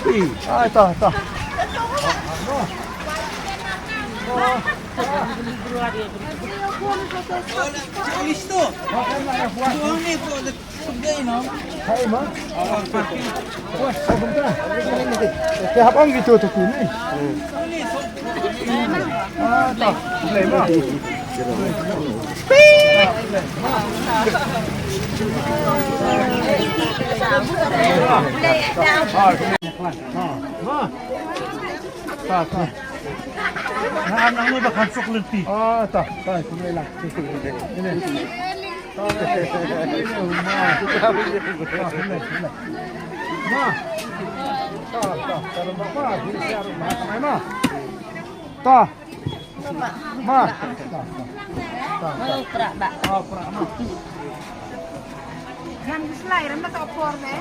Tah. Listo. Buang ni po sugay no. Hai mah. Wah, sebentar. Siap ang gitu tuh ni. Tah. Boleh mah. Nah, anak ni bakal sok letih. Tah. Boleh lah. Ini. Yang selai ramai tak opor deh.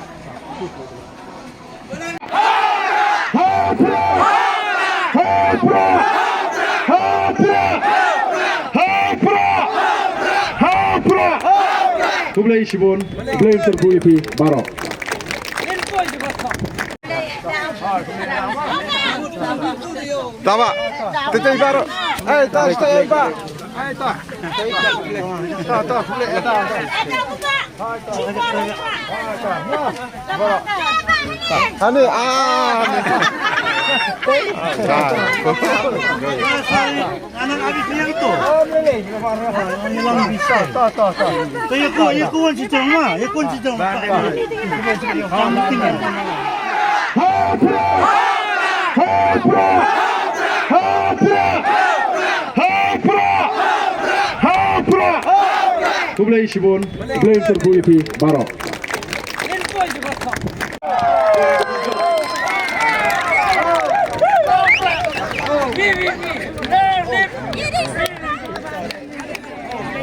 Kublai Shibun, Kublai Terpuipi, Barok. Tama. Teteh Barok. Tah, stay Pak. Tah. Tah, boleh tah. Ani Anak habis yang tu. boleh. Yang bisa. Tah. Ya kuan cicang mah. Ya kuan cicang. Kublai Shibun, Kublai Terpuipi, Barok.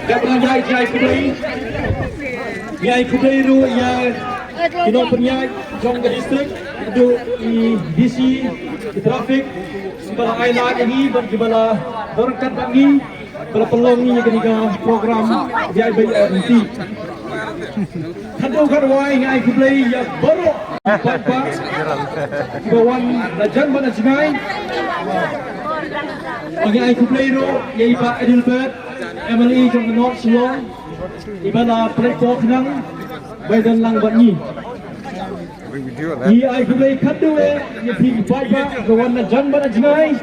Dapat jai Kublai. Jai Kublai ru yang kino penyai jong ke distrik itu di DC di trafik sebelah island ini berbala berkat bagi bala pelongi ketiga program jai BRT. Kadang kadang ngai Kublai ya baru papa kawan rajan mana jengai. Ngai Kublai ru ya Pak Edilbert Emily jong ke North Shore ibana platform nang badan lang buat ni. Ai Kublai kadu ya pi papa kawan rajan mana jengai.